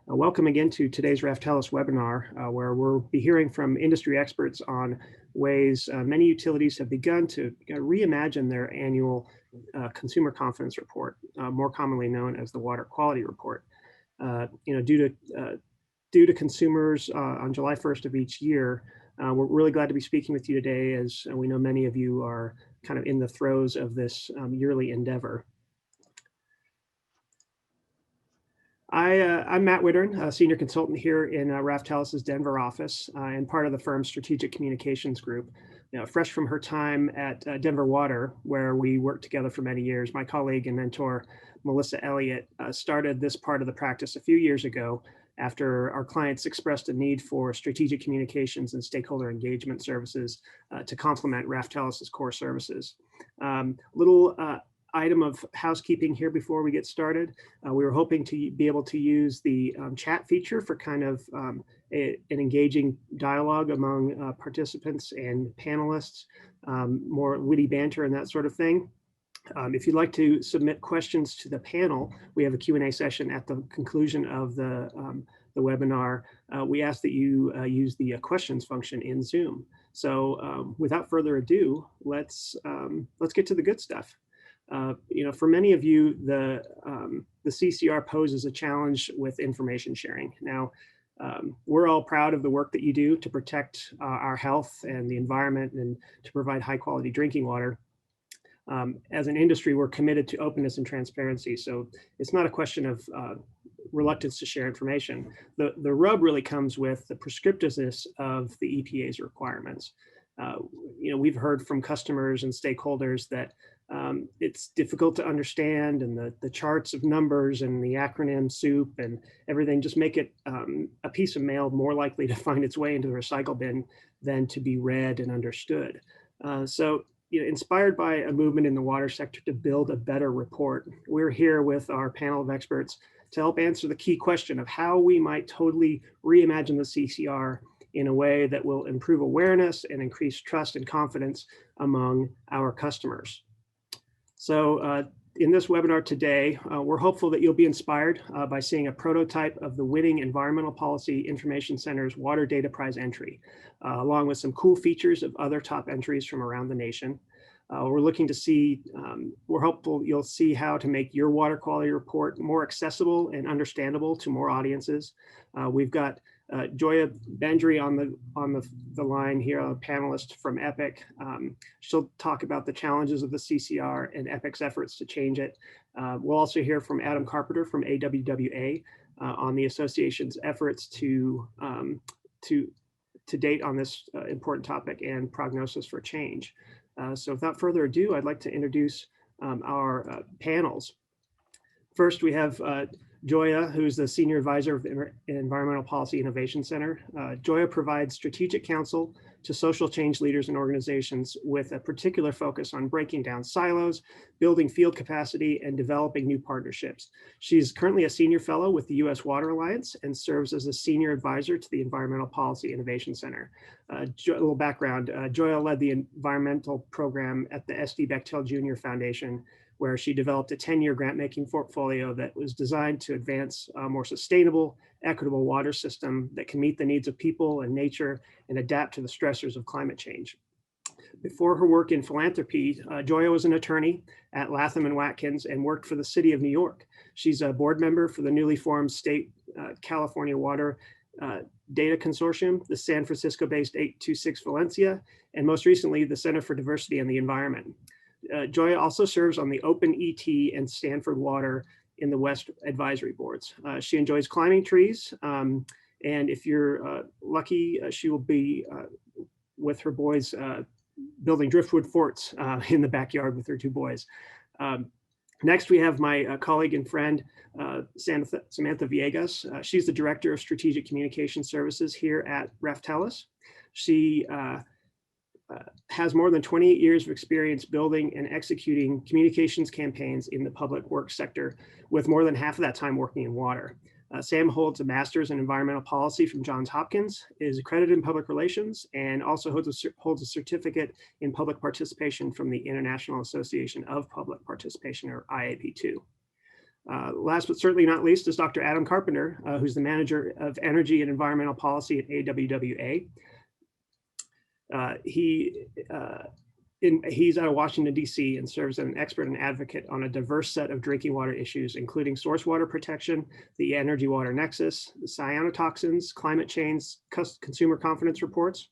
Welcome again to today's Raftelis webinar, where we'll be hearing from industry experts on ways many utilities have begun to reimagine their annual consumer confidence report, more commonly known as the water quality report. Due to consumers on July 1st of each year, we're really glad to be speaking with you today, as we know many of you are kind of in the throes of this yearly endeavor. I'm Matt Wittern, a senior consultant here in Raftelis' Denver office and part of the firm's strategic communications group. Fresh from her time at Denver Water, where we worked together for many years, my colleague and mentor, Melissa Elliott, started this part of the practice a few years ago after our clients expressed a need for strategic communications and stakeholder engagement services to complement Raftelis' core services. Little item of housekeeping here before we get started. We were hoping to be able to use the chat feature for kind of an engaging dialogue among participants and panelists, more witty banter and that sort of thing. If you'd like to submit questions to the panel, we have a Q&A session at the conclusion of the webinar. We ask that you use the questions function in Zoom. So without further ado, let's get to the good stuff. For many of you, the CCR poses a challenge with information sharing. Now, we're all proud of the work that you do to protect our health and the environment and to provide high quality drinking water. As an industry, we're committed to openness and transparency. So it's not a question of reluctance to share information. The rub really comes with the prescriptiveness of the EPA's requirements. We've heard from customers and stakeholders that it's difficult to understand, and the charts of numbers and the acronym soup and everything just make it a piece of mail more likely to find its way into the recycle bin than to be read and understood. Inspired by a movement in the water sector to build a better report, we're here with our panel of experts to help answer the key question of how we might totally reimagine the CCR in a way that will improve awareness and increase trust and confidence among our customers. So in this webinar today, we're hopeful that you'll be inspired by seeing a prototype of the winning Environmental Policy Information Center's Water Data Prize entry, along with some cool features of other top entries from around the nation. We're looking to see, we're hopeful you'll see how to make your water quality report more accessible and understandable to more audiences. We've got Joya Banerjee on the line here, a panelist from EPIC. She'll talk about the challenges of the CCR and EPIC's efforts to change it. We'll also hear from Adam Carpenter from AWWA on the association's efforts to date on this important topic and prognosis for change. So without further ado, I'd like to introduce our panels. First, we have Joya, who's the Senior Advisor of the Environmental Policy Innovation Center. Joya provides strategic counsel to social change leaders and organizations with a particular focus on breaking down silos, building field capacity, and developing new partnerships. She's currently a Senior Fellow with the U.S. Water Alliance and serves as a Senior Advisor to the Environmental Policy Innovation Center. A little background, Joya led the environmental program at the SD Bechtel Jr. Foundation, where she developed a 10-year grant-making portfolio that was designed to advance a more sustainable, equitable water system that can meet the needs of people and nature and adapt to the stressors of climate change. Before her work in philanthropy, Joya was an attorney at Latham & Watkins and worked for the City of New York. She's a board member for the newly formed State California Water Data Consortium, the San Francisco-based 826 Valencia, and most recently, the Center for Diversity and the Environment. Joya also serves on the Open ET and Stanford Water in the West advisory boards. She enjoys climbing trees, and if you're lucky, she will be with her boys building driftwood forts in the backyard with her two boys. Next, we have my colleague and friend, Samantha Villegas. She's the Director of Strategic Communication Services here at Raftelis. She has more than 28 years of experience building and executing communications campaigns in the public works sector, with more than half of that time working in water. Sam holds a master's in environmental policy from Johns Hopkins, is accredited in public relations, and also holds a certificate in public participation from the International Association of Public Participation, or IAP2. Last but certainly not least is Dr. Adam Carpenter, who's the Manager of Energy and Environmental Policy at AWWA. He's out of Washington, D.C. and serves as an expert and advocate on a diverse set of drinking water issues, including source water protection, the energy water nexus, the cyanotoxins, climate change, consumer confidence reports,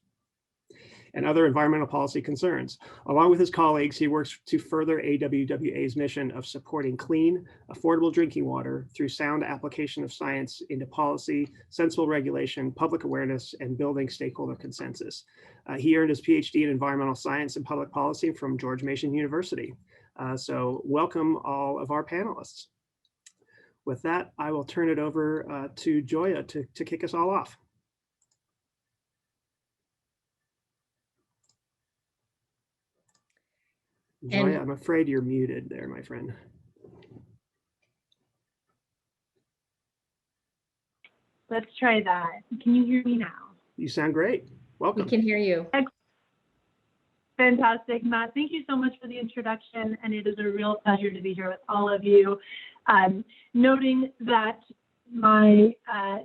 and other environmental policy concerns. Along with his colleagues, he works to further AWWA's mission of supporting clean, affordable drinking water through sound application of science into policy, sensible regulation, public awareness, and building stakeholder consensus. He earned his PhD in environmental science and public policy from George Mason University. So welcome all of our panelists. With that, I will turn it over to Joya to kick us all off. Joya, I'm afraid you're muted there, my friend. Let's try that. Can you hear me now? You sound great. Welcome. We can hear you. Fantastic, Matt. Thank you so much for the introduction, and it is a real pleasure to be here with all of you. Noting that my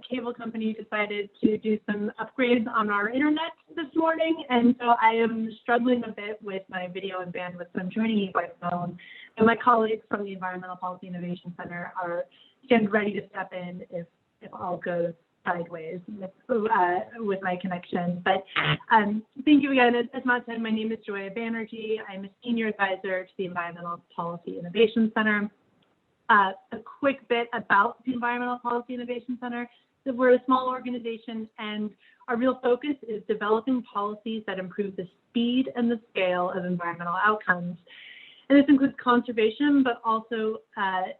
cable company decided to do some upgrades on our internet this morning, and so I am struggling a bit with my video and bandwidth, so I'm joining you by phone. And my colleagues from the Environmental Policy Innovation Center stand ready to step in if all goes sideways with my connection. But thank you again. As Matt said, my name is Joya Banerjee. I'm a senior advisor to the Environmental Policy Innovation Center. A quick bit about the Environmental Policy Innovation Center. So we're a small organization, and our real focus is developing policies that improve the speed and the scale of environmental outcomes. And this includes conservation, but also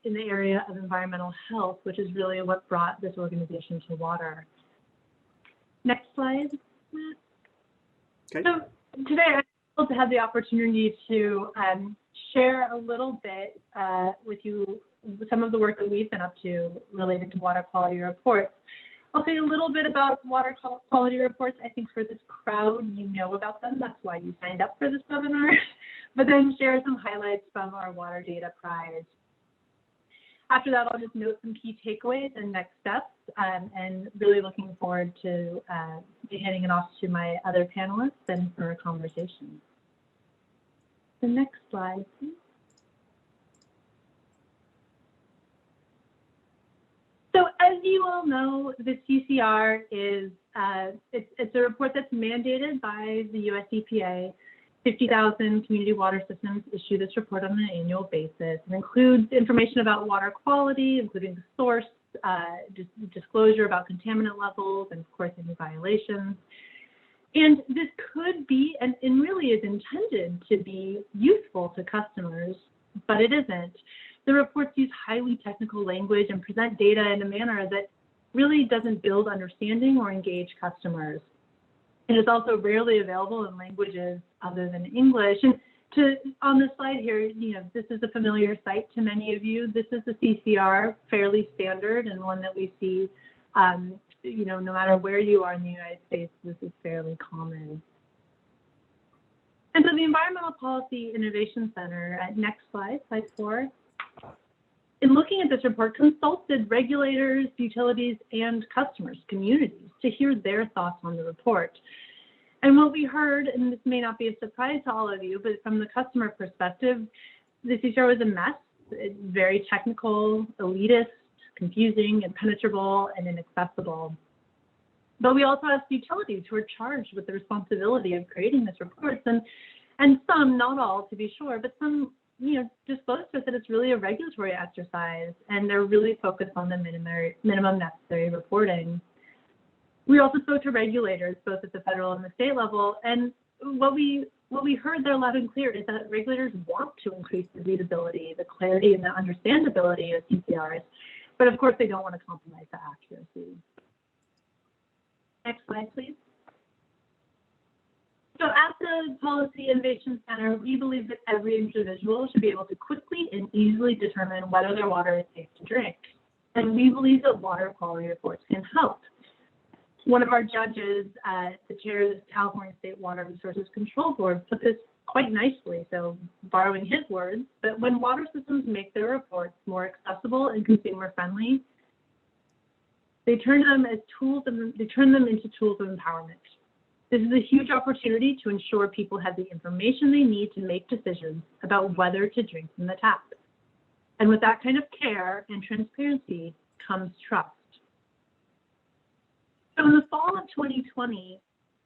in the area of environmental health, which is really what brought this organization to water. Next slide. Okay. So today I'm able to have the opportunity to share a little bit with you some of the work that we've been up to related to water quality reports. I'll say a little bit about water quality reports. I think for this crowd, you know about them. That's why you signed up for this webinar. But then share some highlights from our water data prize. After that, I'll just note some key takeaways and next steps, and really looking forward to handing it off to my other panelists and for a conversation. The next slide, please. So as you all know, the CCR is it's a report that's mandated by the US EPA. 50,000 community water systems issue this report on an annual basis. It includes information about water quality, including the source, disclosure about contaminant levels, and of course any violations. And this could be, and really is intended to be useful to customers, but it isn't. The reports use highly technical language and present data in a manner that really doesn't build understanding or engage customers. It is also rarely available in languages other than English. And on the slide here, this is a familiar sight to many of you. This is the CCR, fairly standard, and one that we see, no matter where you are in the United States, this is fairly common. And so the Environmental Policy Innovation Center, next slide, slide 4, in looking at this report, consulted regulators, utilities, and customers, communities, to hear their thoughts on the report. And what we heard, and this may not be a surprise to all of you, but from the customer perspective, the CCR was a mess. It's very technical, elitist, confusing, impenetrable, and inaccessible. But we also asked utilities who are charged with the responsibility of creating this report, and some, not all to be sure, but some disclosed to us that it's really a regulatory exercise, and they're really focused on the minimum necessary reporting. We also spoke to regulators, both at the federal and the state level, and what we heard there loud and clear is that regulators want to increase the readability, the clarity, and the understandability of CCRs, but of course they don't want to compromise the accuracy. Next slide, please. So at the Policy Innovation Center, we believe that every individual should be able to quickly and easily determine whether their water is safe to drink. And we believe that water quality reports can help. One of our judges, the chair of the California State Water Resources Control Board, put this quite nicely. So borrowing his words, but when water systems make their reports more accessible and consumer friendly, they turn them as tools and they turn them into tools of empowerment. This is a huge opportunity to ensure people have the information they need to make decisions about whether to drink from the tap. And with that kind of care and transparency comes trust. So in the fall of 2020,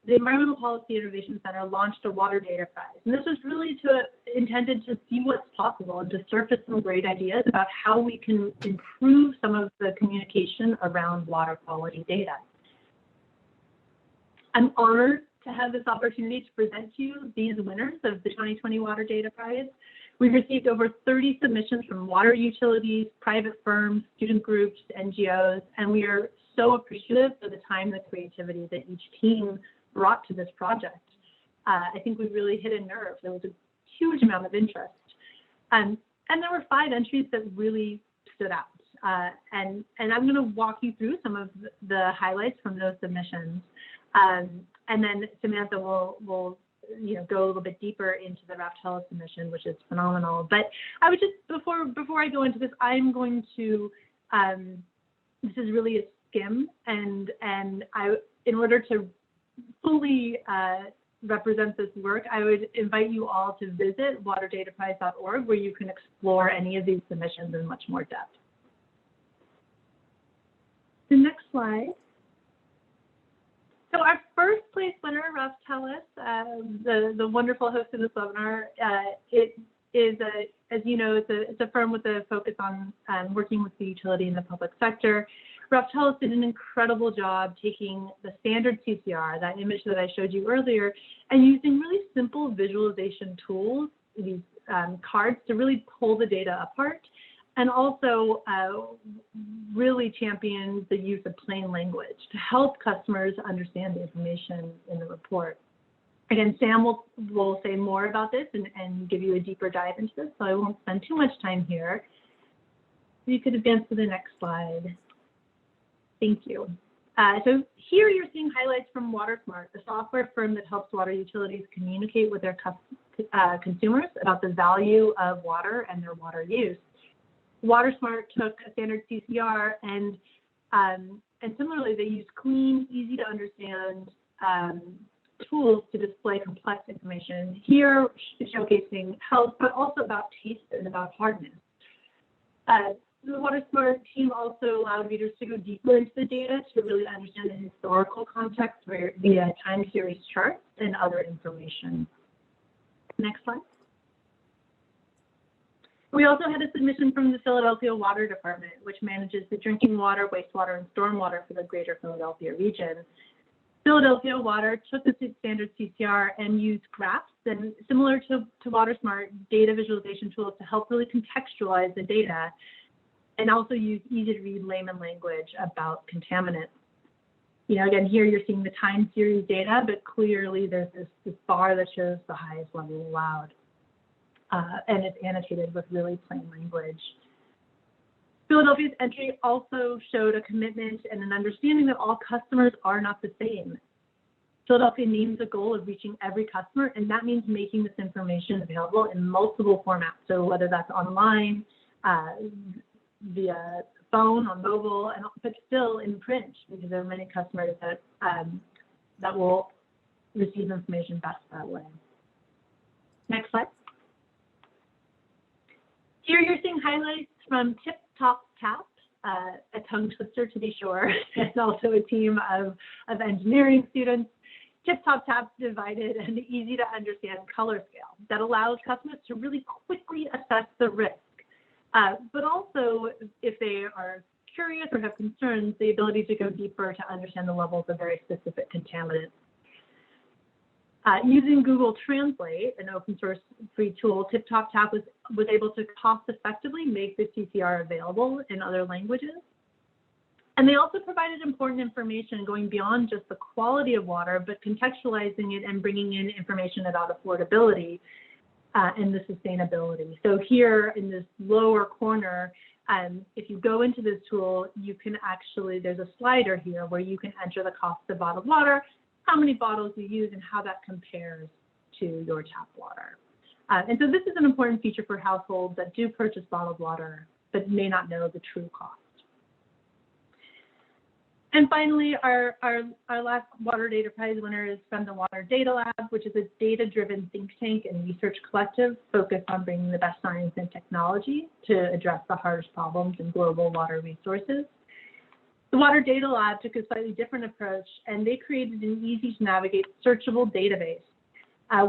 the Environmental Policy Innovation Center launched a water data prize. And this was really intended to see what's possible and to surface some great ideas about how we can improve some of the communication around water quality data. I'm honored to have this opportunity to present to you these winners of the 2020 Water Data Prize. We've received over 30 submissions from water utilities, private firms, student groups, NGOs, and we are so appreciative for the time and the creativity that each team brought to this project. I think we really hit a nerve. There was a huge amount of interest. And there were 5 entries that really stood out. And I'm going to walk you through some of the highlights from those submissions. And then Samantha will go a little bit deeper into the Raftelis submission, which is phenomenal. But I would just, before I go into this, I'm going to, this is really a skim, and in order to fully represent this work, I would invite you all to visit waterdataprize.org, where you can explore any of these submissions in much more depth. The next slide. So our first place winner, Raftelis, the wonderful host of this webinar, it is, as you know, it's a firm with a focus on working with the utility in the public sector. Raftelis did an incredible job taking the standard CCR, that image that I showed you earlier, and using really simple visualization tools, these cards, to really pull the data apart, and also really champion the use of plain language to help customers understand the information in the report. Again, Sam will say more about this and give you a deeper dive into this, so I won't spend too much time here. You could advance to the next slide. Thank you. So here you're seeing highlights from Watersmart, the software firm that helps water utilities communicate with their consumers about the value of water and their water use. Watersmart took a standard CCR and similarly they used clean, easy to understand tools to display complex information. Here showcasing health, but also about taste and about hardness. The Watersmart team also allowed readers to go deeper into the data to really understand the historical context via time series charts and other information. Next slide. We also had a submission from the Philadelphia Water Department, which manages the drinking water, wastewater, and stormwater for the greater Philadelphia region. Philadelphia Water took the standard CCR and used graphs and, similar to Watersmart, data visualization tools to help really contextualize the data, and also use easy-to-read layman language about contaminants. Again, here you're seeing the time series data, but clearly there's this bar that shows the highest level allowed. And it's annotated with really plain language. Philadelphia's entry also showed a commitment and an understanding that all customers are not the same. Philadelphia names a goal of reaching every customer, and that means making this information available in multiple formats. So whether that's online, via phone or mobile, but still in print, because there are many customers that will receive information best that way. Next slide. Here you're seeing highlights from Tip Top Tap, a tongue twister to be sure, and also a team of engineering students. Tip Top Tap divided an easy to understand color scale that allows customers to really quickly assess the risk. But also, if they are curious or have concerns, the ability to go deeper to understand the levels of very specific contaminants. Using Google Translate, an open source free tool, Tip Top Tap was able to cost effectively make the CCR available in other languages. And they also provided important information going beyond just the quality of water, but contextualizing it and bringing in information about affordability and the sustainability. So here in this lower corner, if you go into this tool, you can actually, there's a slider here where you can enter the cost of bottled water, how many bottles you use, and how that compares to your tap water. And so this is an important feature for households that do purchase bottled water, but may not know the true cost. And finally, our last Water Data Prize winner is from the Water Data Lab, which is a data-driven think tank and research collective focused on bringing the best science and technology to address the hardest problems in global water resources. The Water Data Lab took a slightly different approach, and they created an easy-to-navigate searchable database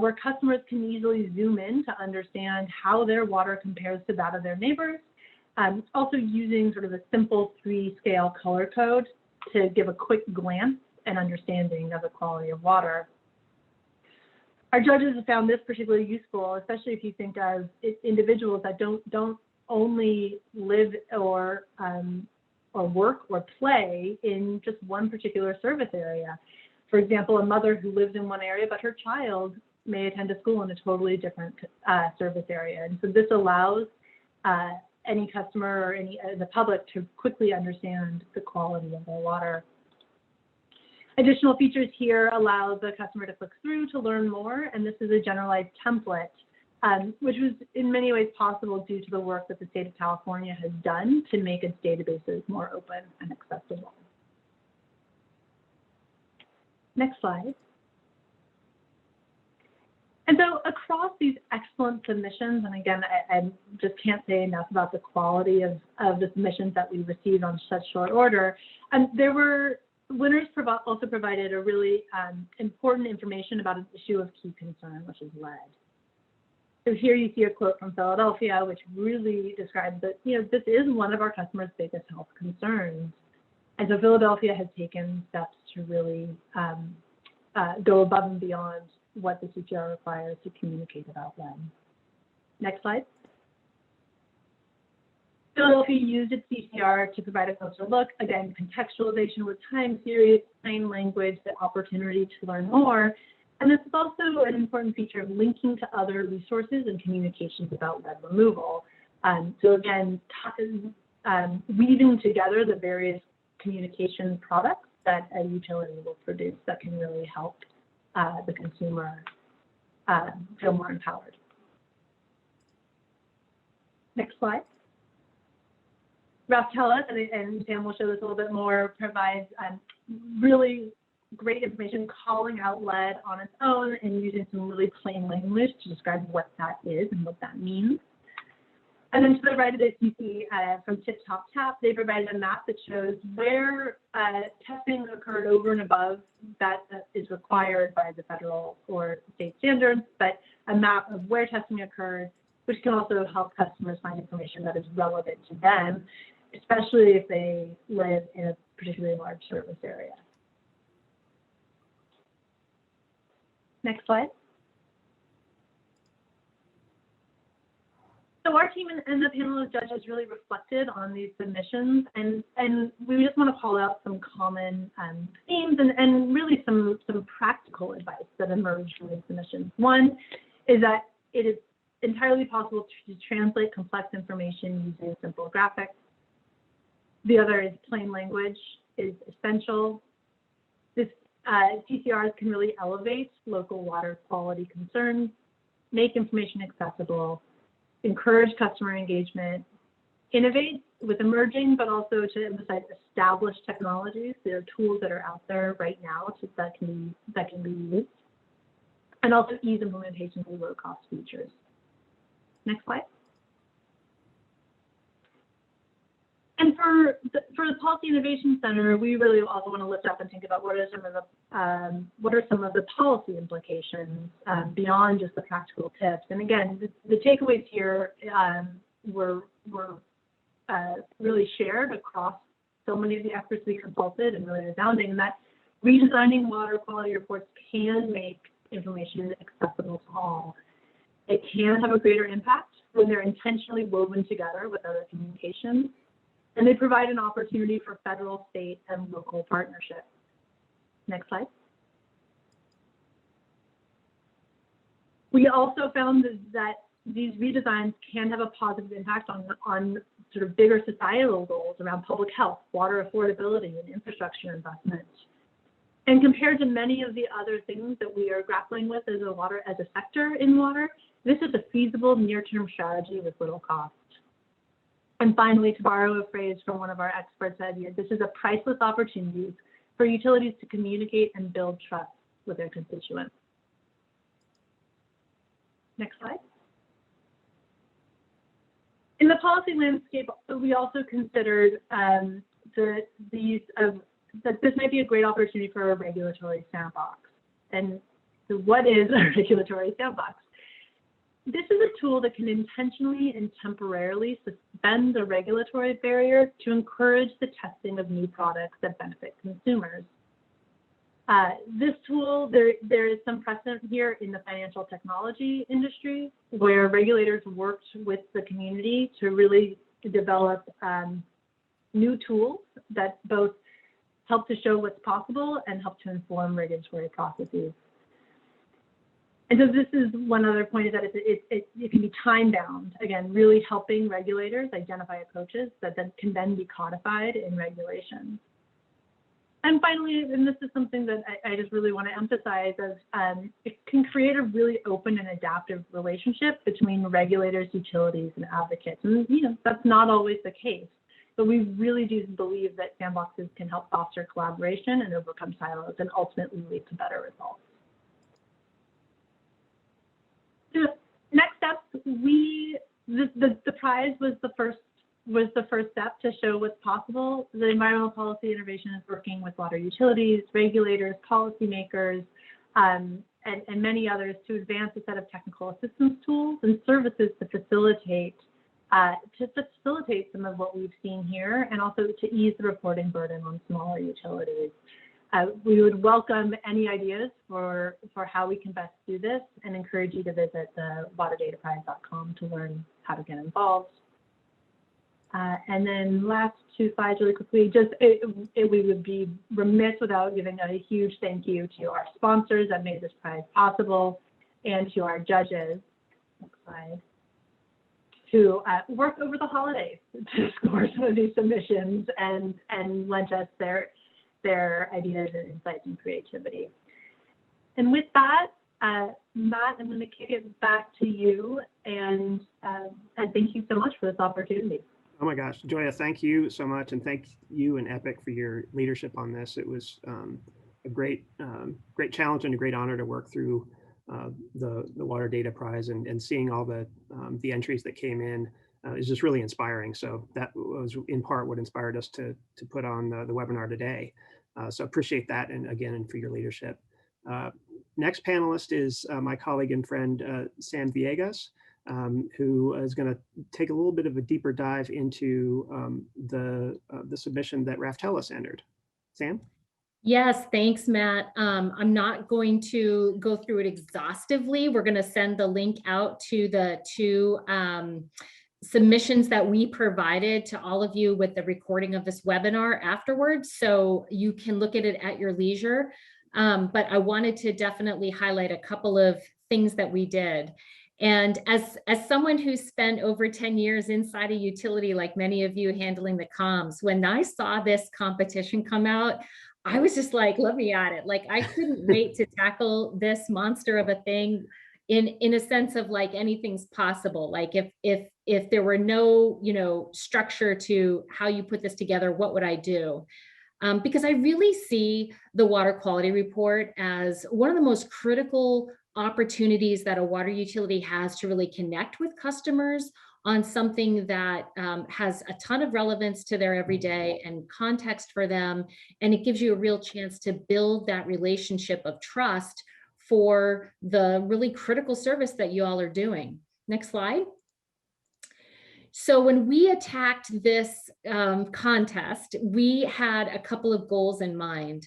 where customers can easily zoom in to understand how their water compares to that of their neighbors, also using sort of a simple 3-scale color code to give a quick glance and understanding of the quality of water. Our judges have found this particularly useful, especially if you think of individuals that don't only live or work or play in just one particular service area. For example, a mother who lives in one area, but her child may attend a school in a totally different service area. And so this allows any customer or the public to quickly understand the quality of their water. Additional features here allow the customer to click through to learn more, and this is a generalized template, which was in many ways possible due to the work that the state of California has done to make its databases more open and accessible. Next slide. And so across these excellent submissions, and again, I just can't say enough about the quality of the submissions that we received on such short order, there were winners also provided a really important information about an issue of key concern, which is lead. So here you see a quote from Philadelphia, which really describes that, this is one of our customers' biggest health concerns. And so Philadelphia has taken steps to really go above and beyond what the CCR requires to communicate about lead. Next slide. Philadelphia used its CCR to provide a closer look, again, contextualization with time series, plain language, the opportunity to learn more. And this is also an important feature of linking to other resources and communications about lead removal. So again, weaving together the various communication products that a utility will produce that can really help the consumer feel more empowered. Next slide. Raftelis, and Sam will show this a little bit more, provides really great information calling out lead on its own and using some really plain language to describe what that is and what that means. And then to the right of this, you see from Tip Top Tap, they provided a map that shows where testing occurred over and above that is required by the federal or state standards, but a map of where testing occurred, which can also help customers find information that is relevant to them, especially if they live in a particularly large service area. Next slide. So our team and the panel of judges really reflected on these submissions, and we just want to call out some common themes and really some practical advice that emerged from these submissions. One is that it is entirely possible to translate complex information using simple graphics. The other is plain language is essential. This CCRs can really elevate local water quality concerns, make information accessible, encourage customer engagement, innovate with emerging, but also to emphasize established technologies. There are tools that are out there right now that can be used, and also ease implementation of low-cost features. Next slide. And for the Policy Innovation Center, we really also want to lift up and think about what are some of the policy implications beyond just the practical tips. And again, the takeaways here were really shared across so many of the experts we consulted, and really resounding, and that redesigning water quality reports can make information accessible to all. It can have a greater impact when they're intentionally woven together with other communications, and they provide an opportunity for federal, state, and local partnership. Next slide. We also found that these redesigns can have a positive impact on sort of bigger societal goals around public health, water affordability, and infrastructure investment. And compared to many of the other things that we are grappling with as a sector in water, this is a feasible near-term strategy with little cost. And finally, to borrow a phrase from one of our experts said here, this is a priceless opportunity for utilities to communicate and build trust with their constituents. Next slide. In the policy landscape, we also considered that this might be a great opportunity for a regulatory sandbox. And so what is a regulatory sandbox? This is a tool that can intentionally and temporarily suspend the regulatory barrier to encourage the testing of new products that benefit consumers. This tool, there is some precedent here in the financial technology industry where regulators worked with the community to really develop new tools that both help to show what's possible and help to inform regulatory processes. And so this is one other point, is that it can be time bound, again, really helping regulators identify approaches that then can then be codified in regulations. And finally, and this is something that I just really want to emphasize, as it can create a really open and adaptive relationship between regulators, utilities, and advocates. And that's not always the case, but we really do believe that sandboxes can help foster collaboration and overcome silos and ultimately lead to better results. So next steps, the prize was the first step to show what's possible. The Environmental Policy Innovation is working with water utilities, regulators, policymakers, and many others to advance a set of technical assistance tools and services to facilitate some of what we've seen here, and also to ease the reporting burden on smaller utilities. We would welcome any ideas for how we can best do this, and encourage you to visit the waterdataprize.com to learn how to get involved. And then last two slides really quickly, we would be remiss without giving a huge thank you to our sponsors that made this prize possible, and to our judges, next slide, who worked over the holidays to score some of these submissions and lent us their ideas and insights and creativity. And with that, Matt, I'm going to kick it back to you, and thank you so much for this opportunity. Oh my gosh, Joya, thank you so much, and thank you and EPIC for your leadership on this. It was a great challenge and a great honor to work through the Water Data Prize, and seeing all the entries that came in is just really inspiring. So that was in part what inspired us to put on the webinar today. So appreciate that, and again, and for your leadership. Next panelist is my colleague and friend, Sam Villegas, who is going to take a little bit of a deeper dive into the submission that Raftelis entered. Sam? Yes, thanks, Matt. I'm not going to go through it exhaustively. We're going to send the link out to the two submissions that we provided to all of you with the recording of this webinar afterwards, so you can look at it at your leisure. But I wanted to definitely highlight a couple of things that we did. And as someone who spent over 10 years inside a utility, like many of you handling the comms, when I saw this competition come out, I was just like, let me at it. Like, I couldn't wait to tackle this monster of a thing in a sense of like anything's possible. Like if there were no, structure to how you put this together, what would I do? Because I really see the water quality report as one of the most critical opportunities that a water utility has to really connect with customers on something that has a ton of relevance to their everyday and context for them. And it gives you a real chance to build that relationship of trust for the really critical service that you all are doing. Next slide. So when we attacked this contest, we had a couple of goals in mind.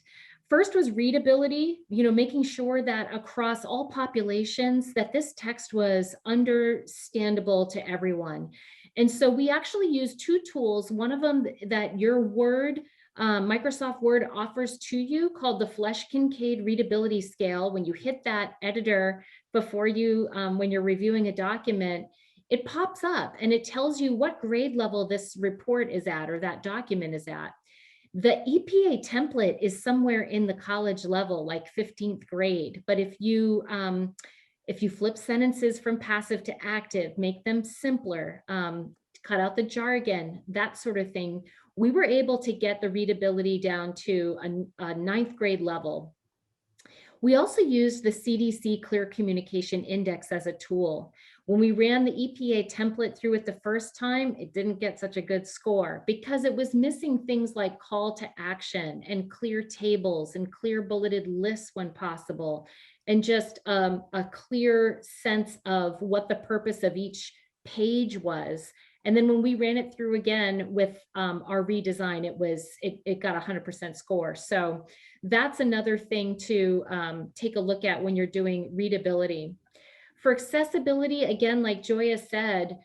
First was readability, making sure that across all populations that this text was understandable to everyone. And so we actually used two tools, one of them that your Word, Microsoft Word offers to you, called the Flesch-Kincaid Readability Scale. When you hit that editor before you, when you're reviewing a document, it pops up and it tells you what grade level this report is at or that document is at. The EPA template is somewhere in the college level, like 15th grade. But if you flip sentences from passive to active, make them simpler, cut out the jargon, that sort of thing, we were able to get the readability down to a 9th grade level. We also used the CDC Clear Communication Index as a tool. When we ran the EPA template through it the first time, it didn't get such a good score because it was missing things like call to action and clear tables and clear bulleted lists when possible, and just a clear sense of what the purpose of each page was. And then when we ran it through again with our redesign, it got 100% score. So that's another thing to take a look at when you're doing readability. For accessibility, again, like Joya said,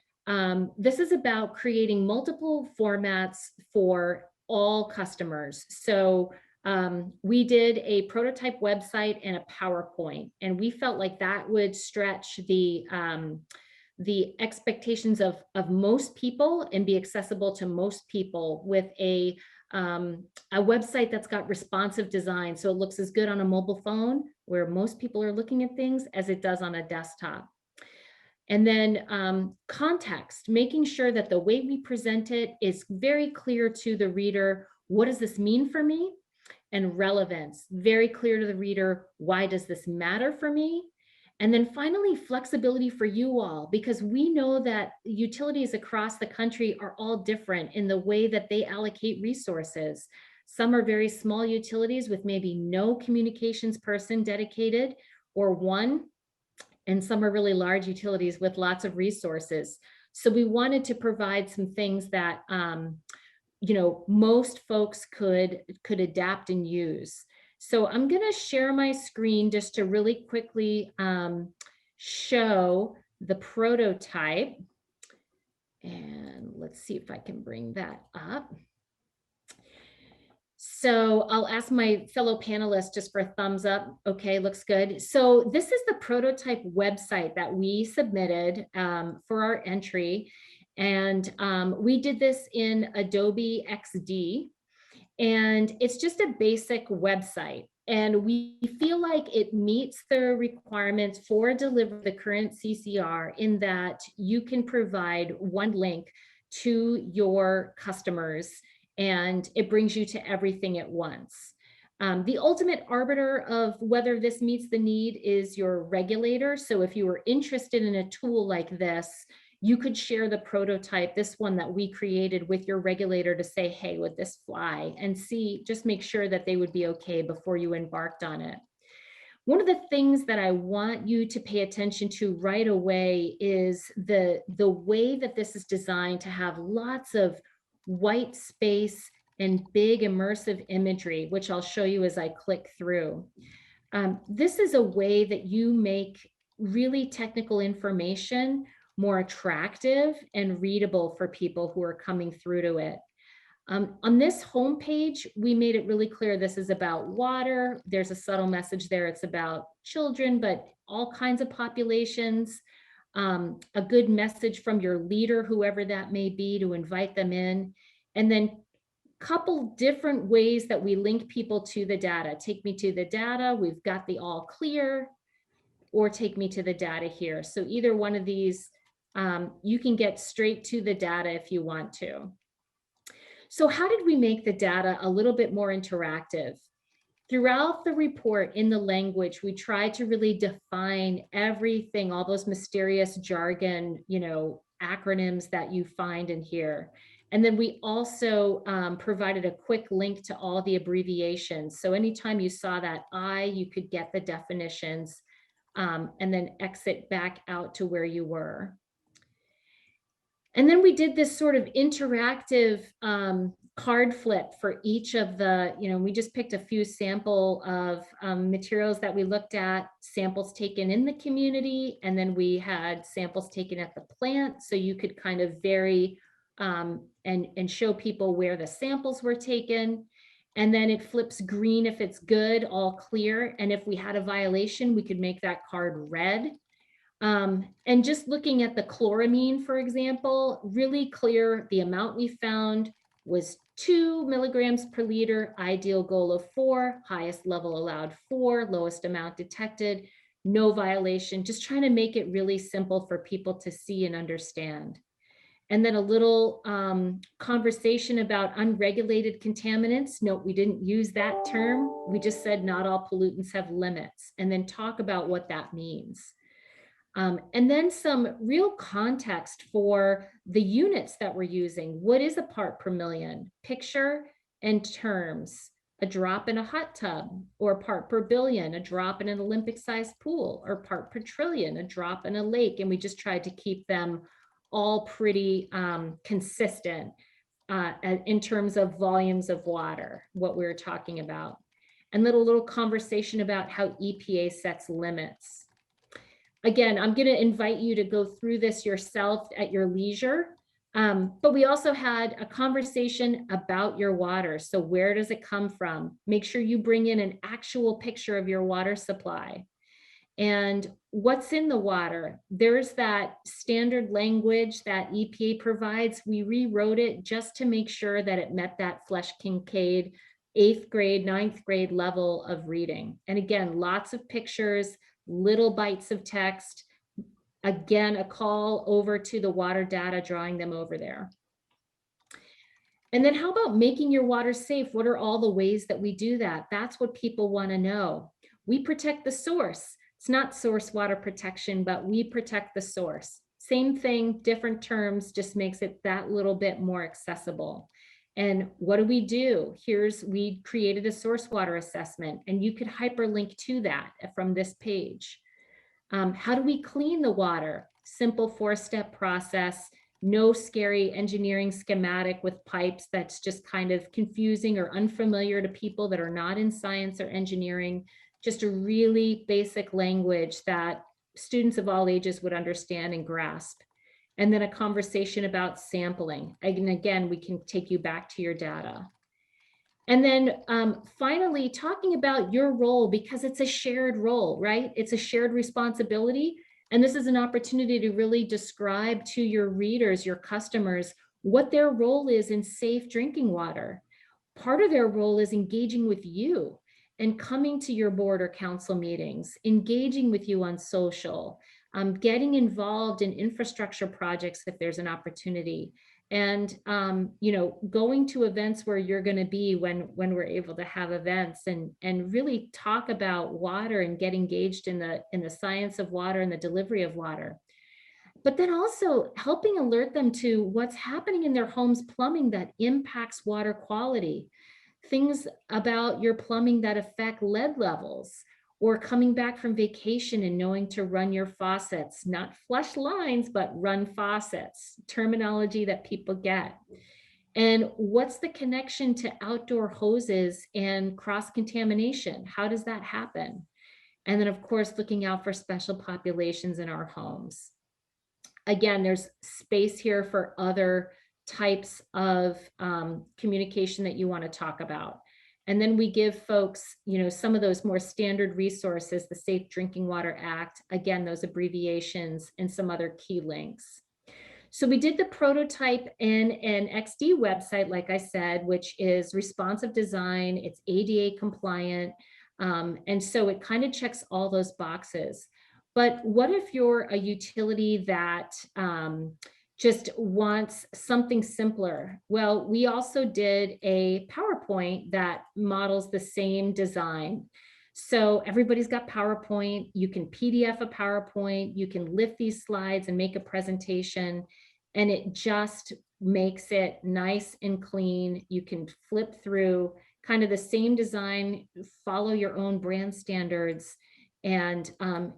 this is about creating multiple formats for all customers. So we did a prototype website and a PowerPoint, and we felt like that would stretch the expectations of most people and be accessible to most people with a website that's got responsive design. So it looks as good on a mobile phone where most people are looking at things as it does on a desktop. And then context, making sure that the way we present it is very clear to the reader. What does this mean for me? And relevance, very clear to the reader. Why does this matter for me? And then finally, flexibility for you all, because we know that utilities across the country are all different in the way that they allocate resources. Some are very small utilities with maybe no communications person dedicated or one, and some are really large utilities with lots of resources. So we wanted to provide some things that most folks could adapt and use. So I'm going to share my screen just to really quickly show the prototype. And let's see if I can bring that up. So I'll ask my fellow panelists just for a thumbs up. Okay, looks good. So this is the prototype website that we submitted for our entry. And we did this in Adobe XD. And it's just a basic website. And we feel like it meets the requirements for deliver the current CCR in that you can provide one link to your customers and it brings you to everything at once. The ultimate arbiter of whether this meets the need is your regulator. So if you were interested in a tool like this, you could share the prototype, this one that we created, with your regulator to say, hey, would this fly? And see, just make sure that they would be okay before you embarked on it. One of the things that I want you to pay attention to right away is the way that this is designed to have lots of white space and big immersive imagery, which I'll show you as I click through. This is a way that you make really technical information more attractive and readable for people who are coming through to it. On this homepage, we made it really clear this is about water. There's a subtle message there. It's about children, but all kinds of populations. A good message from your leader, whoever that may be, to invite them in. And then couple different ways that we link people to the data. Take me to the data. We've got the all clear, or take me to the data here. So either one of these, you can get straight to the data if you want to. So how did we make the data a little bit more interactive? Throughout the report in the language, we tried to really define everything, all those mysterious jargon, acronyms that you find in here. And then we also provided a quick link to all the abbreviations. So anytime you saw that I, you could get the definitions and then exit back out to where you were. And then we did this sort of interactive card flip for each of the, we just picked a few sample of materials that we looked at, samples taken in the community, and then we had samples taken at the plant. So you could kind of vary and show people where the samples were taken. And then it flips green if it's good, all clear. And if we had a violation, we could make that card red. And just looking at the chloramine, for example, really clear, the amount we found was 2 milligrams per liter, ideal goal of 4, highest level allowed 4, lowest amount detected, no violation, just trying to make it really simple for people to see and understand. And then a little conversation about unregulated contaminants. Note, we didn't use that term. We just said not all pollutants have limits, and then talk about what that means. And then some real context for the units that we're using. What is a part per million? Picture and terms. A drop in a hot tub, or part per billion, a drop in an Olympic-sized pool, or part per trillion, a drop in a lake. And we just tried to keep them all pretty consistent in terms of volumes of water, what we were talking about. And then a little conversation about how EPA sets limits. Again, I'm going to invite you to go through this yourself at your leisure. But we also had a conversation about your water. So where does it come from? Make sure you bring in an actual picture of your water supply. And what's in the water? There's that standard language that EPA provides. We rewrote it just to make sure that it met that Flesch-Kincaid 8th grade, 9th grade level of reading. And again, lots of pictures, little bites of text. Again, a call over to the water data, drawing them over there. And then how about making your water safe? What are all the ways that we do that? That's what people want to know. We protect the source. It's not source water protection, but we protect the source. Same thing, different terms, just makes it that little bit more accessible. And what do? We created a source water assessment, and you could hyperlink to that from this page. How do we clean the water? Simple 4-step process, no scary engineering schematic with pipes that's just kind of confusing or unfamiliar to people that are not in science or engineering. Just a really basic language that students of all ages would understand and grasp. And then a conversation about sampling. And again, we can take you back to your data. And then finally, talking about your role, because it's a shared role, right? It's a shared responsibility. And this is an opportunity to really describe to your readers, your customers, what their role is in safe drinking water. Part of their role is engaging with you and coming to your board or council meetings, engaging with you on social, getting involved in infrastructure projects if there's an opportunity, and going to events where you're going to be when we're able to have events, and really talk about water and get engaged in the science of water and the delivery of water. But then also helping alert them to what's happening in their home's plumbing that impacts water quality. Things about your plumbing that affect lead levels, or coming back from vacation and knowing to run your faucets, not flush lines, but run faucets, terminology that people get. And what's the connection to outdoor hoses and cross-contamination? How does that happen? And then, of course, looking out for special populations in our homes. Again, there's space here for other types of communication that you want to talk about. And then we give folks, some of those more standard resources, the Safe Drinking Water Act, again, those abbreviations, and some other key links. So we did the prototype in an XD website, like I said, which is responsive design, it's ADA compliant. And so it kind of checks all those boxes. But what if you're a utility that just wants something simpler? Well, we also did a PowerPoint that models the same design. So everybody's got PowerPoint. You can PDF a PowerPoint. You can lift these slides and make a presentation, and it just makes it nice and clean. You can flip through kind of the same design, follow your own brand standards. And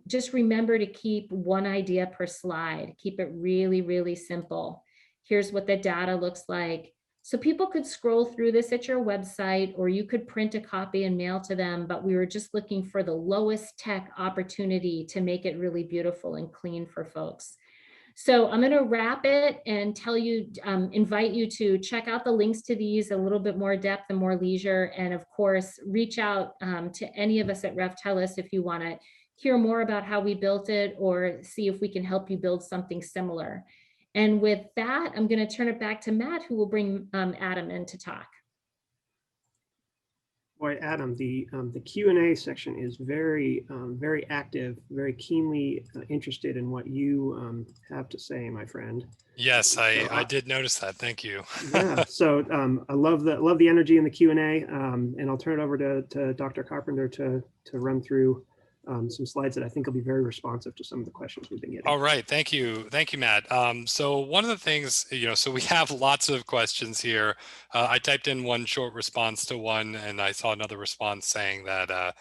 just remember to keep one idea per slide. Keep it really, really simple. Here's what the data looks like. So people could scroll through this at your website, or you could print a copy and mail to them, but we were just looking for the lowest tech opportunity to make it really beautiful and clean for folks. So I'm going to wrap it and tell you, invite you to check out the links to these, a little bit more depth and more leisure. And of course, reach out to any of us at Raftelis if you want to hear more about how we built it, or see if we can help you build something similar. And with that, I'm going to turn it back to Matt, who will bring Adam in to talk. Boy, Adam, the Q&A section is very active, very keenly interested in what you have to say, my friend. Yes, I did notice that. Thank you. Yeah, so I love the energy in the Q&A, and I'll turn it over to Dr. Carpenter to run through some slides that I think will be very responsive to some of the questions we've been getting. All right, thank you, Matt. So one of the things, so we have lots of questions here. I typed in one short response to one, and I saw another response saying that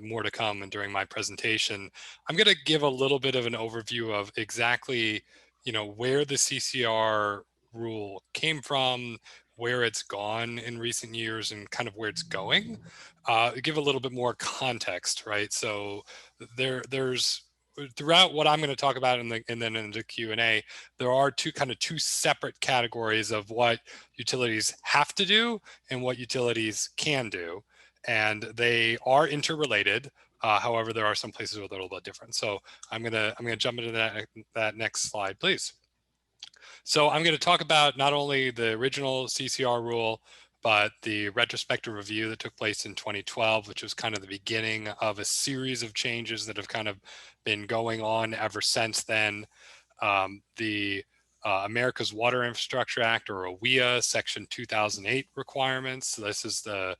more to come and during my presentation. I'm going to give a little bit of an overview of exactly, where the CCR rule came from, where it's gone in recent years, and kind of where it's going. Give a little bit more context, right? So there's throughout what I'm going to talk about and then in the Q&A, there are two separate categories of what utilities have to do and what utilities can do. And they are interrelated. However, there are some places where they're a little bit different. So I'm gonna jump into that next slide, please. So I'm going to talk about not only the original CCR rule, but the retrospective review that took place in 2012, which was kind of the beginning of a series of changes that have kind of been going on ever since then. The America's Water Infrastructure Act, or AWIA, Section 2008 requirements. So this is the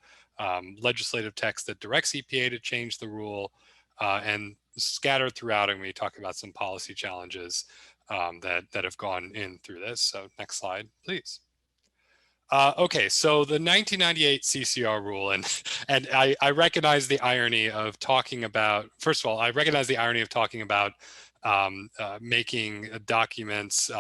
legislative text that directs EPA to change the rule, and scattered throughout, and we talk about some policy challenges that have gone in through this. So next slide, please. Okay, so the 1998 CCR rule, and I recognize the irony of talking about, first of all, I recognize the irony of talking about making documents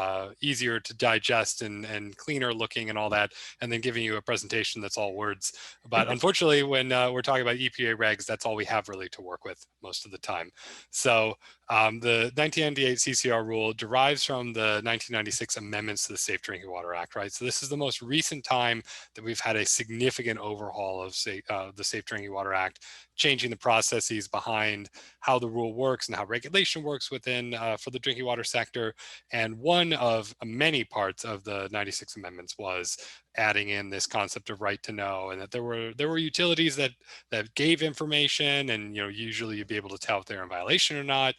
easier to digest and cleaner looking and all that, and then giving you a presentation that's all words. But unfortunately, when we're talking about EPA regs, that's all we have really to work with most of the time. So the 1998 CCR rule derives from the 1996 amendments to the Safe Drinking Water Act, right? So this is the most recent time that we've had a significant overhaul of the Safe Drinking Water Act, changing the processes behind how the rule works and how regulation works within for the drinking water sector. And one of many parts of the 96 amendments was adding in this concept of right to know, and that there were utilities that gave information, and usually you'd be able to tell if they're in violation or not.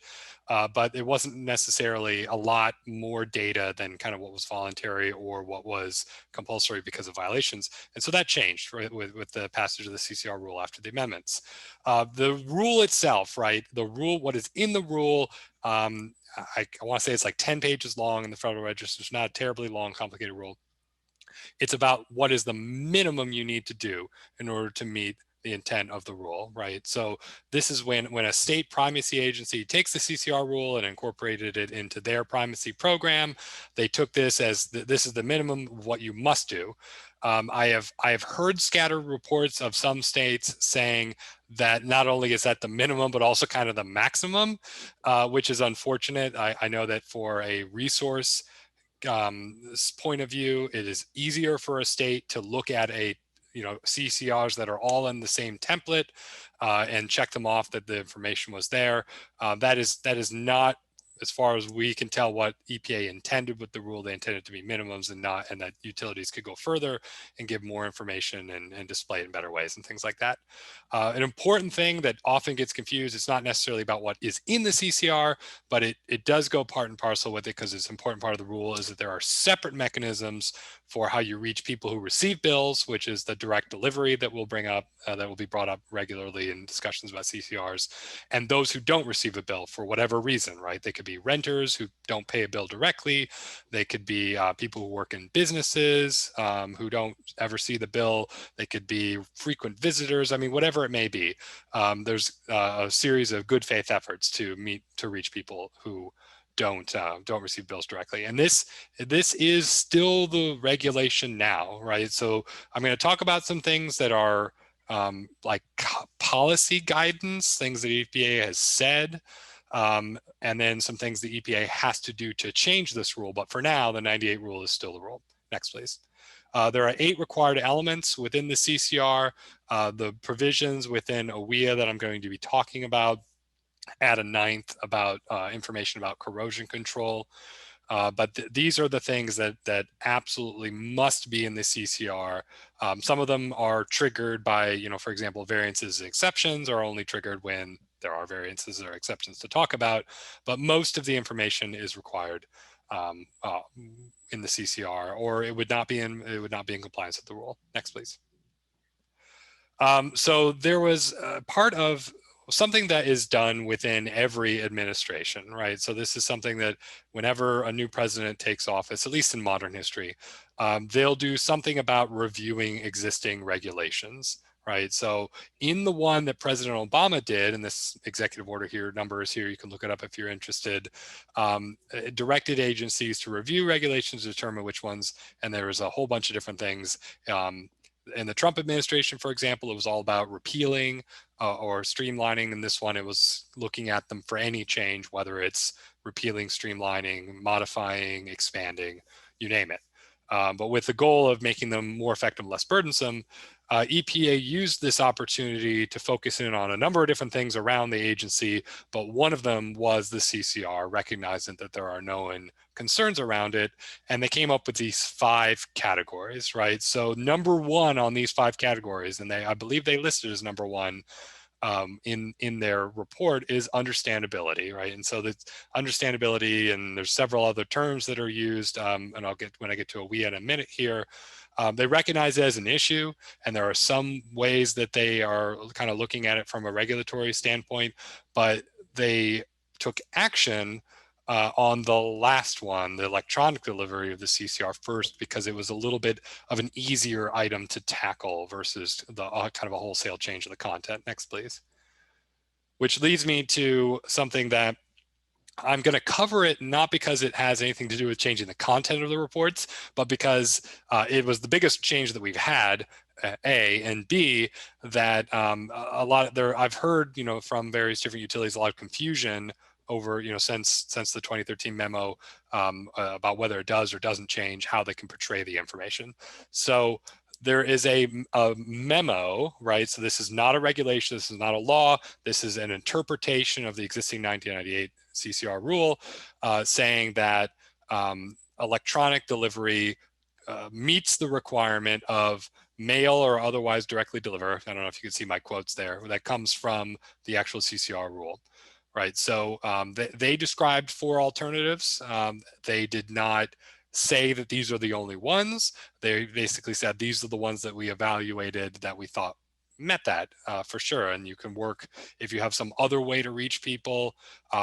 But it wasn't necessarily a lot more data than kind of what was voluntary or what was compulsory because of violations. And so that changed, right, with the passage of the CCR rule after the amendments. The rule itself, right, the rule, what is in the rule, I want to say it's like 10 pages long in the Federal Register. It's not a terribly long, complicated rule. It's about what is the minimum you need to do in order to meet the intent of the rule, right? So this is when a state primacy agency takes the CCR rule and incorporated it into their primacy program. They took this as this is the minimum of what you must do. I have heard scattered reports of some states saying that not only is that the minimum, but also kind of the maximum, which is unfortunate. I know that for a resource point of view, it is easier for a state to look at CCRs that are all in the same template and check them off that the information was there. That is not, as far as we can tell, what EPA intended with the rule. They intended to be minimums and that utilities could go further and give more information and display it in better ways and things like that. An important thing that often gets confused, it's not necessarily about what is in the CCR, but it does go part and parcel with it, because it's an important part of the rule is that there are separate mechanisms for how you reach people who receive bills, which is the direct delivery that we'll bring up, that will be brought up regularly in discussions about CCRs, and those who don't receive a bill for whatever reason, right? They could be renters who don't pay a bill directly. They could be people who work in businesses who don't ever see the bill. They could be frequent visitors. I mean, whatever it may be. There's a series of good faith efforts to reach people who don't receive bills directly. And this is still the regulation now, right? So I'm going to talk about some things that are like policy guidance, things that EPA has said, and then some things the EPA has to do to change this rule. But for now, the 98 rule is still the rule. Next, please. There are 8 required elements within the CCR. The provisions within AWIA that I'm going to be talking about add a 9th about information about corrosion control. But these are the things that absolutely must be in the CCR. Some of them are triggered by, for example, variances and exceptions are only triggered when there are variances or exceptions to talk about, but most of the information is required in the CCR, or it would not be in compliance with the rule. Next, please. So there was part of something that is done within every administration, right? So this is something that whenever a new president takes office, at least in modern history, they'll do something about reviewing existing regulations, right? So in the one that President Obama did, and this executive order here, number is here, you can look it up if you're interested, directed agencies to review regulations to determine which ones, and there was a whole bunch of different things. In the Trump administration, for example, it was all about repealing or streamlining. In this one, it was looking at them for any change, whether it's repealing, streamlining, modifying, expanding, you name it. But with the goal of making them more effective, less burdensome, EPA used this opportunity to focus in on a number of different things around the agency, but one of them was the CCR, recognizing that there are known concerns around it, and they came up with these 5 categories, right? So number 1 on these 5 categories, and I believe they listed as number 1 in their report, is understandability, right? And so the understandability, and there's several other terms that are used, and I'll get when I get to a we in a minute here. They recognize it as an issue, and there are some ways that they are kind of looking at it from a regulatory standpoint, but they took action on the last one, the electronic delivery of the CCR first, because it was a little bit of an easier item to tackle versus the kind of a wholesale change of the content. Next, please. Which leads me to something that I'm going to cover it not because it has anything to do with changing the content of the reports, but because it was the biggest change that we've had, A, and B, that a lot there, I've heard, from various different utilities, a lot of confusion over, since the 2013 memo about whether it does or doesn't change how they can portray the information. So there is a memo, right? So this is not a regulation, this is not a law, this is an interpretation of the existing 1998 CCR rule, saying that electronic delivery meets the requirement of mail or otherwise directly deliver. I don't know if you can see my quotes there. That comes from the actual CCR rule, right? So they described 4 alternatives. They did not say that these are the only ones. They basically said these are the ones that we evaluated that we thought met that for sure. And you can work, if you have some other way to reach people,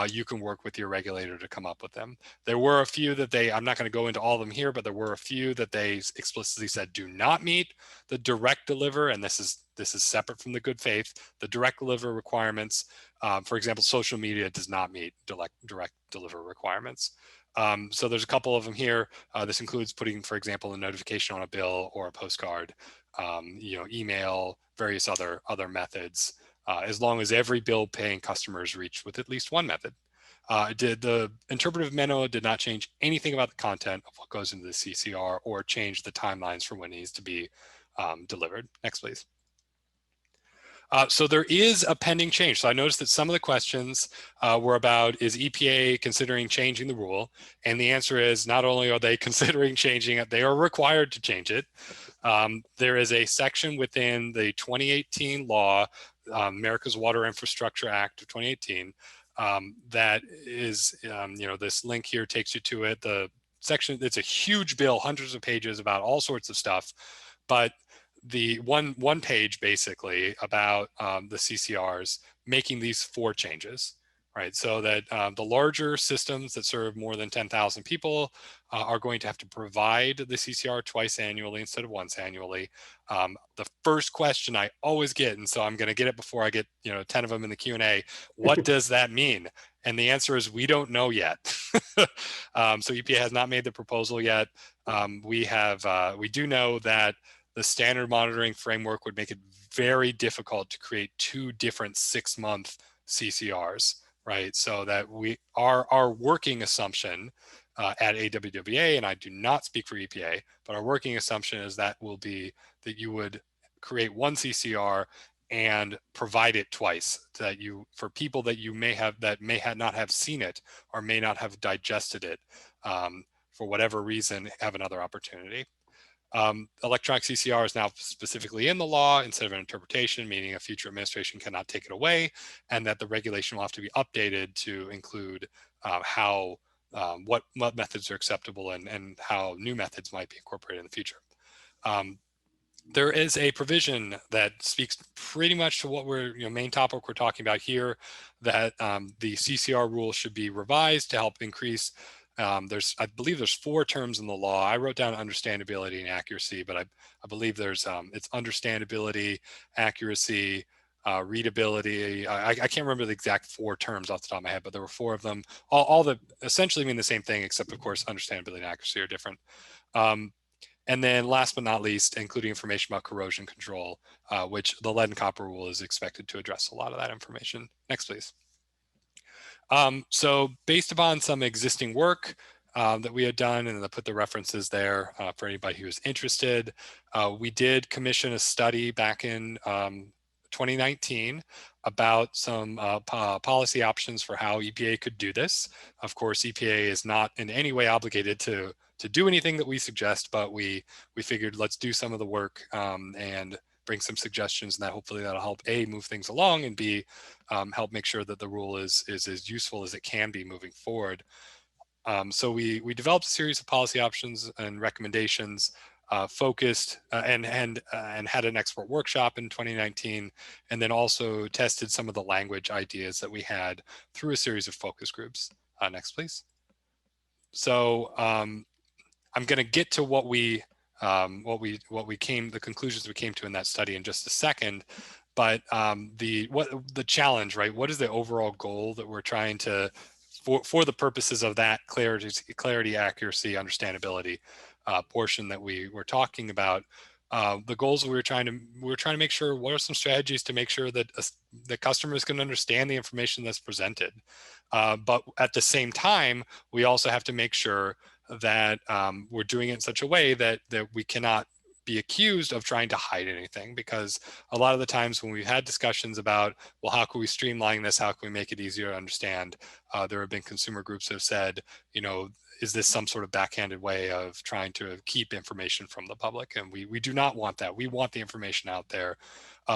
you can work with your regulator to come up with them. There were a few that I'm not going to go into all of them here, but there were a few that they explicitly said do not meet the direct deliver, and this is separate from the good faith. The direct deliver requirements, for example, social media does not meet direct deliver requirements. So there's a couple of them here. This includes putting, for example, a notification on a bill or a postcard, email, various other methods, as long as every bill paying customer is reached with at least one method. The interpretive memo did not change anything about the content of what goes into the CCR or change the timelines for when it needs to be delivered. Next, please. So there is a pending change. So I noticed that some of the questions were about, is EPA considering changing the rule? And the answer is, not only are they considering changing it, they are required to change it. There is a section within the 2018 law, America's Water Infrastructure Act of 2018, that is, this link here takes you to it. The section, it's a huge bill, hundreds of pages about all sorts of stuff, but the one page basically about the CCRs making these 4 changes, right? So that the larger systems that serve more than 10,000 people are going to have to provide the CCR twice annually instead of once annually. The first question I always get, and so I'm going to get it before I get 10 of them in the Q&A, what does that mean? And the answer is, we don't know yet. So EPA has not made the proposal yet. We do know that the standard monitoring framework would make it very difficult to create 2 different 6-month CCRs, right? So that our working assumption at AWWA, and I do not speak for EPA, but our working assumption is that will be that you would create one CCR and provide it twice, that for people that you may not have seen it or may not have digested it for whatever reason, have another opportunity. Electronic CCR is now specifically in the law instead of an interpretation, meaning a future administration cannot take it away, and that the regulation will have to be updated to include what methods are acceptable and how new methods might be incorporated in the future. There is a provision that speaks pretty much to what main topic we're talking about here, that the CCR rule should be revised to help increase. I believe there's 4 terms in the law. I wrote down understandability and accuracy, but I believe there's it's understandability, accuracy, readability. I can't remember the exact 4 terms off the top of my head, but there were 4 of them. All that essentially mean the same thing, except of course understandability and accuracy are different. And then last but not least, including information about corrosion control, which the lead and copper rule is expected to address a lot of that information. Next, please. So based upon some existing work that we had done, and I put the references there for anybody who is interested, we did commission a study back in 2019 about some policy options for how EPA could do this. Of course, EPA is not in any way obligated to do anything that we suggest, but we figured let's do some of the work and bring some suggestions, and that hopefully that'll help A, move things along, and B, help make sure that the rule is as useful as it can be moving forward. So we developed a series of policy options and recommendations, focused and had an expert workshop in 2019, and then also tested some of the language ideas that we had through a series of focus groups. Next, please. So I'm going to get to the conclusions we came to in that study in just a second, but the challenge, right? What is the overall goal that we're trying to, for the purposes of that clarity, accuracy, understandability portion that we were talking about? The goals we were trying to make sure, what are some strategies to make sure that the customers can understand the information that's presented, but at the same time, we also have to make sure that we're doing it in such a way that we cannot be accused of trying to hide anything, because a lot of the times when we've had discussions about, well, how can we streamline this? How can we make it easier to understand? There have been consumer groups that have said, is this some sort of backhanded way of trying to keep information from the public? And we do not want that. We want the information out there.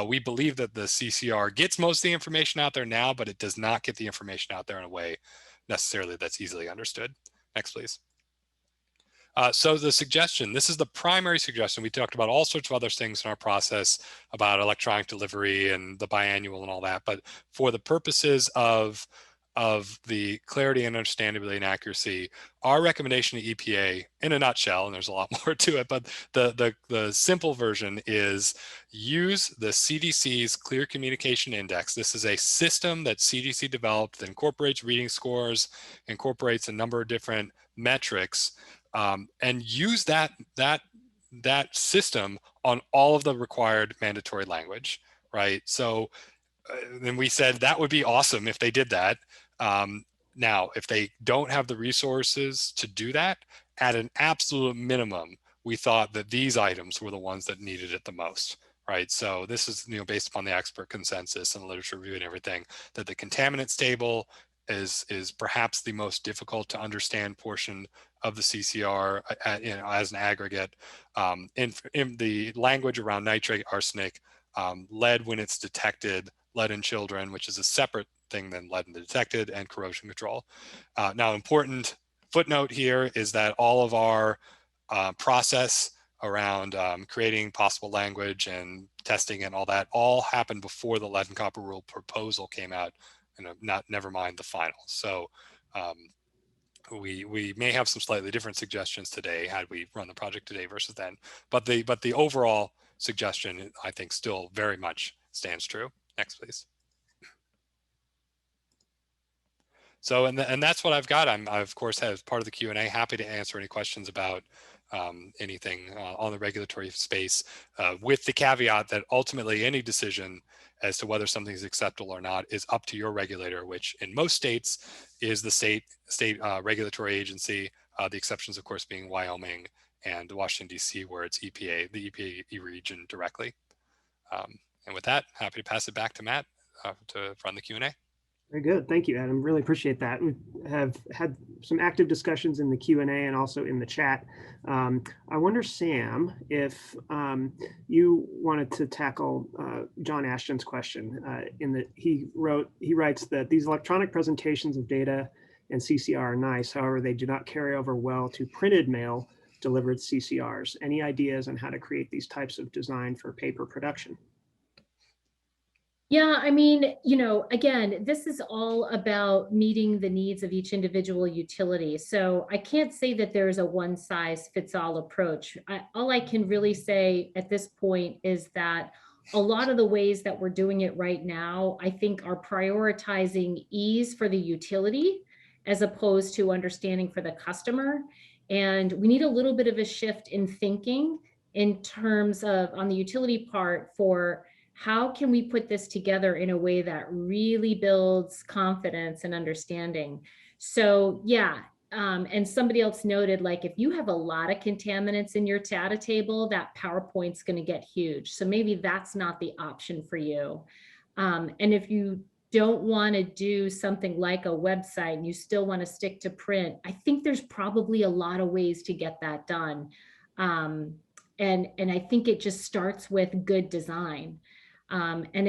We believe that the CCR gets most of the information out there now, but it does not get the information out there in a way necessarily that's easily understood. Next, please. So the suggestion, this is the primary suggestion. We talked about all sorts of other things in our process about electronic delivery and the biannual and all that, but for the purposes of the clarity and understandability and accuracy, our recommendation to EPA in a nutshell, and there's a lot more to it, but the simple version is use the CDC's Clear Communication Index. This is a system that CDC developed that incorporates reading scores, incorporates a number of different metrics, and use that system on all of the required mandatory language, right? So then we said that would be awesome if they did that. Now, if they don't have the resources to do that, at an absolute minimum, we thought that these items were the ones that needed it the most, right? So this is based upon the expert consensus and literature review and everything, that the contaminants table is perhaps the most difficult to understand portion of the CCR as an aggregate. In the language around nitrate, arsenic, lead when it's detected, lead in children, which is a separate thing than lead in the detected, and corrosion control. Now, important footnote here is that all of our process around creating possible language and testing and all that all happened before the lead and copper rule proposal came out, never mind the final. So we may have some slightly different suggestions today had we run the project today versus then, but the overall suggestion, I think, still very much stands true. Next, please. So, and that's what I've got. I, of course, as part of the Q&A, happy to answer any questions about anything on the regulatory space, with the caveat that ultimately any decision as to whether something is acceptable or not is up to your regulator, which in most states is the state regulatory agency. The exceptions, of course, being Wyoming and Washington, D.C., where it's EPA, the EPA region directly. And with that, happy to pass it back to Matt to run the Q&A. Very good. Thank you, Adam. Really appreciate that. We have had some active discussions in the Q&A and also in the chat. I wonder, Sam, if you wanted to tackle John Ashton's question. He writes that these electronic presentations of data and CCR are nice. However, they do not carry over well to printed mail delivered CCRs. Any ideas on how to create these types of design for paper production? Yeah, I mean, you know, again, this is all about meeting the needs of each individual utility. So I can't say that there's a one size fits all approach. All I can really say at this point is that a lot of the ways that we're doing it right now, I think are prioritizing ease for the utility as opposed to understanding for the customer. And we need a little bit of a shift in thinking in terms of on the utility part for how can we put this together in a way that really builds confidence and understanding? So yeah, and somebody else noted, like, if you have a lot of contaminants in your data table, that PowerPoint's going to get huge. So maybe that's not the option for you. And if you don't want to do something like a website and you still want to stick to print, I think there's probably a lot of ways to get that done. And I think it just starts with good design. And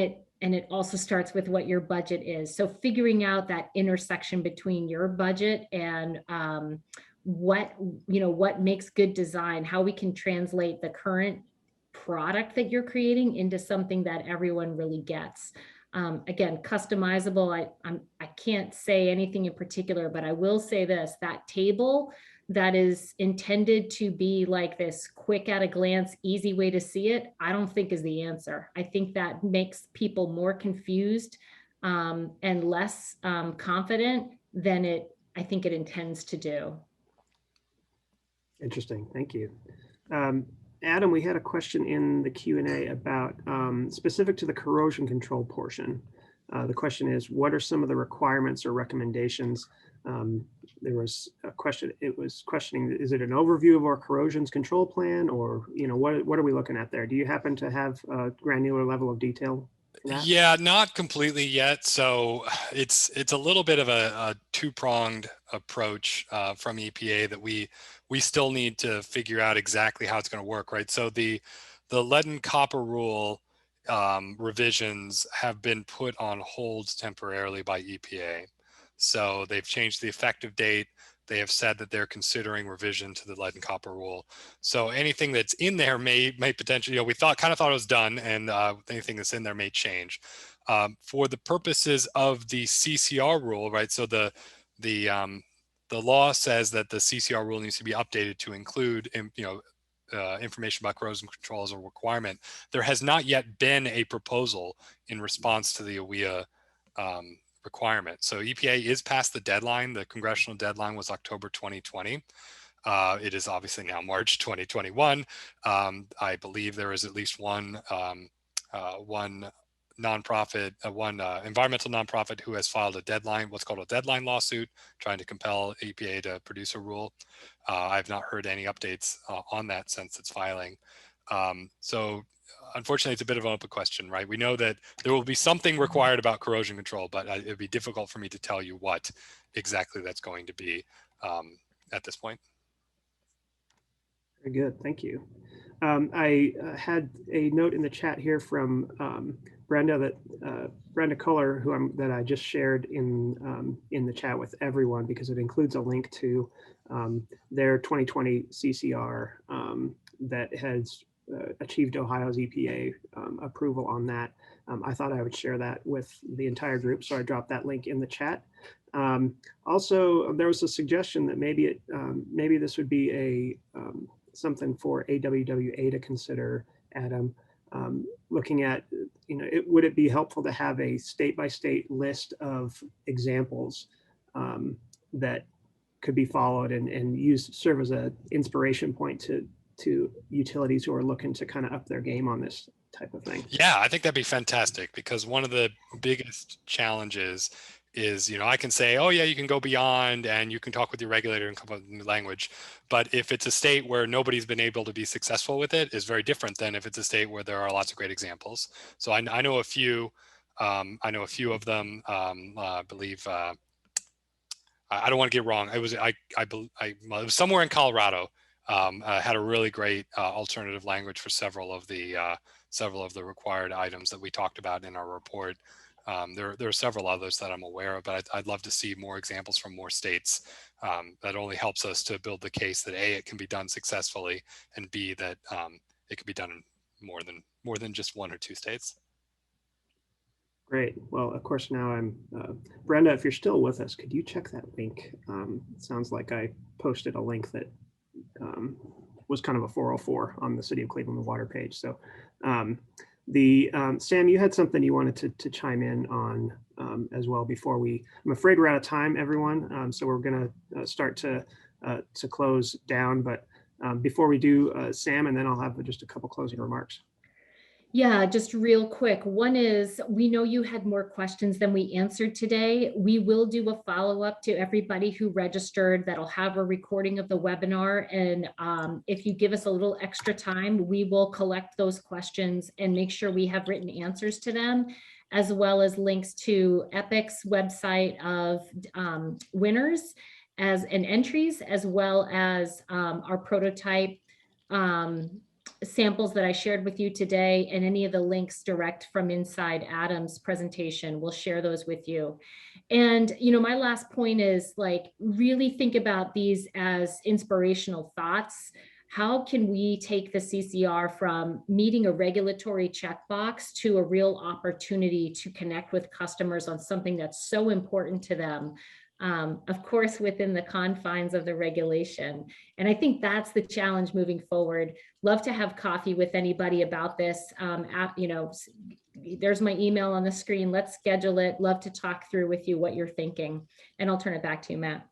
it also starts with what your budget is. So figuring out that intersection between your budget and what makes good design, how we can translate the current product that you're creating into something that everyone really gets. Again, customizable. I can't say anything in particular, but I will say this: that table that is intended to be like this quick at a glance, easy way to see it, I don't think is the answer. I think that makes people more confused and less confident than I think it intends to do. Interesting, thank you. Adam, we had a question in the Q&A about specific to the corrosion control portion. The question is, what are some of the requirements or recommendations? There was a question, it was questioning, is it an overview of our corrosions control plan, or, you know, what are we looking at there? Do you happen to have a granular level of detail? Yeah, not completely yet. So it's a little bit of a two-pronged approach from EPA that we still need to figure out exactly how it's going to work, right? So the lead and copper rule revisions have been put on hold temporarily by EPA. So they've changed the effective date. They have said that they're considering revision to the lead and copper rule. So anything that's in there may potentially, you know, we kind of thought it was done, and anything that's in there may change. For the purposes of the CCR rule, right? So the law says that the CCR rule needs to be updated to include, information about corrosion control as a requirement. There has not yet been a proposal in response to the AWIA requirement. So EPA is past the deadline. The congressional deadline was October 2020. It is obviously now March 2021. I believe there is at least one nonprofit, one environmental nonprofit who has filed a deadline, what's called a deadline lawsuit, trying to compel EPA to produce a rule. I've not heard any updates on that since its filing. So unfortunately, it's a bit of an open question, right? We know that there will be something required about corrosion control, but it'd be difficult for me to tell you what exactly that's going to be at this point. Very good, thank you. I had a note in the chat here from Brenda Kohler, that I just shared in the chat with everyone, because it includes a link to their 2020 CCR that has achieved Ohio's EPA approval on that. I thought I would share that with the entire group, so I dropped that link in the chat. Also, there was a suggestion that maybe this would be something for AWWA to consider, Adam, looking at, would it be helpful to have a state-by-state list of examples that could be followed and serve as an inspiration point to utilities who are looking to kind of up their game on this type of thing? Yeah, I think that'd be fantastic, because one of the biggest challenges is, I can say, oh yeah, you can go beyond and you can talk with your regulator and come up with new language. But if it's a state where nobody's been able to be successful with it, is very different than if it's a state where there are lots of great examples. So I know a few. I know a few of them. I believe. I don't want to get wrong. It was it was somewhere in Colorado. Had a really great alternative language for several of the required items that we talked about in our report. There are several others that I'm aware of, but I'd love to see more examples from more states. That only helps us to build the case that A, it can be done successfully, and B, that it can be done in more than just 1 or 2 states. Great. Well, of course, now I'm Brenda, if you're still with us, could you check that link? It sounds like I posted a link that was kind of a 404 on the City of Cleveland Water page. So Sam, you had something you wanted to chime in on as well before I'm afraid we're out of time, everyone. So we're going to start to close down. But before we do, Sam, and then I'll have just a couple closing remarks. Yeah, just real quick. One is, we know you had more questions than we answered today. We will do a follow-up to everybody who registered. That'll have a recording of the webinar. And if you give us a little extra time, we will collect those questions and make sure we have written answers to them, as well as links to EPIC's website of winners and entries, as well as our prototype samples that I shared with you today, and any of the links direct from inside Adam's presentation. We'll share those with you. And, my last point is, like, really think about these as inspirational thoughts. How can we take the CCR from meeting a regulatory checkbox to a real opportunity to connect with customers on something that's so important to them? Of course, within the confines of the regulation. And I think that's the challenge moving forward. Love to have coffee with anybody about this. There's my email on the screen. Let's schedule it. Love to talk through with you what you're thinking. And I'll turn it back to you, Matt.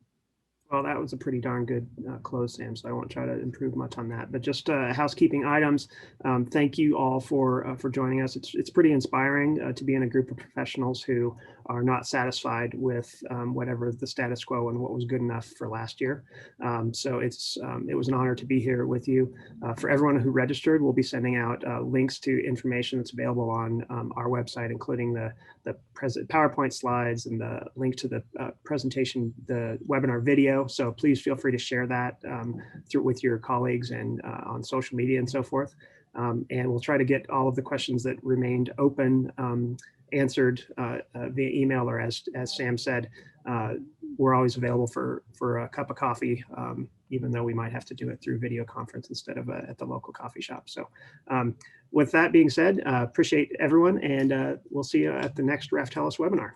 Well, that was a pretty darn good close, Sam, so I won't try to improve much on that. But just housekeeping items, thank you all for joining us. It's pretty inspiring to be in a group of professionals who are not satisfied with whatever the status quo and what was good enough for last year. So it was an honor to be here with you. For everyone who registered, we'll be sending out links to information that's available on our website, including the PowerPoint slides and the link to the presentation, the webinar video. So please feel free to share that with your colleagues and on social media and so forth. And we'll try to get all of the questions that remained open answered via email, or as Sam said, we're always available for a cup of coffee, even though we might have to do it through video conference instead of at the local coffee shop. So with that being said, appreciate everyone, and we'll see you at the next Raftelis webinar.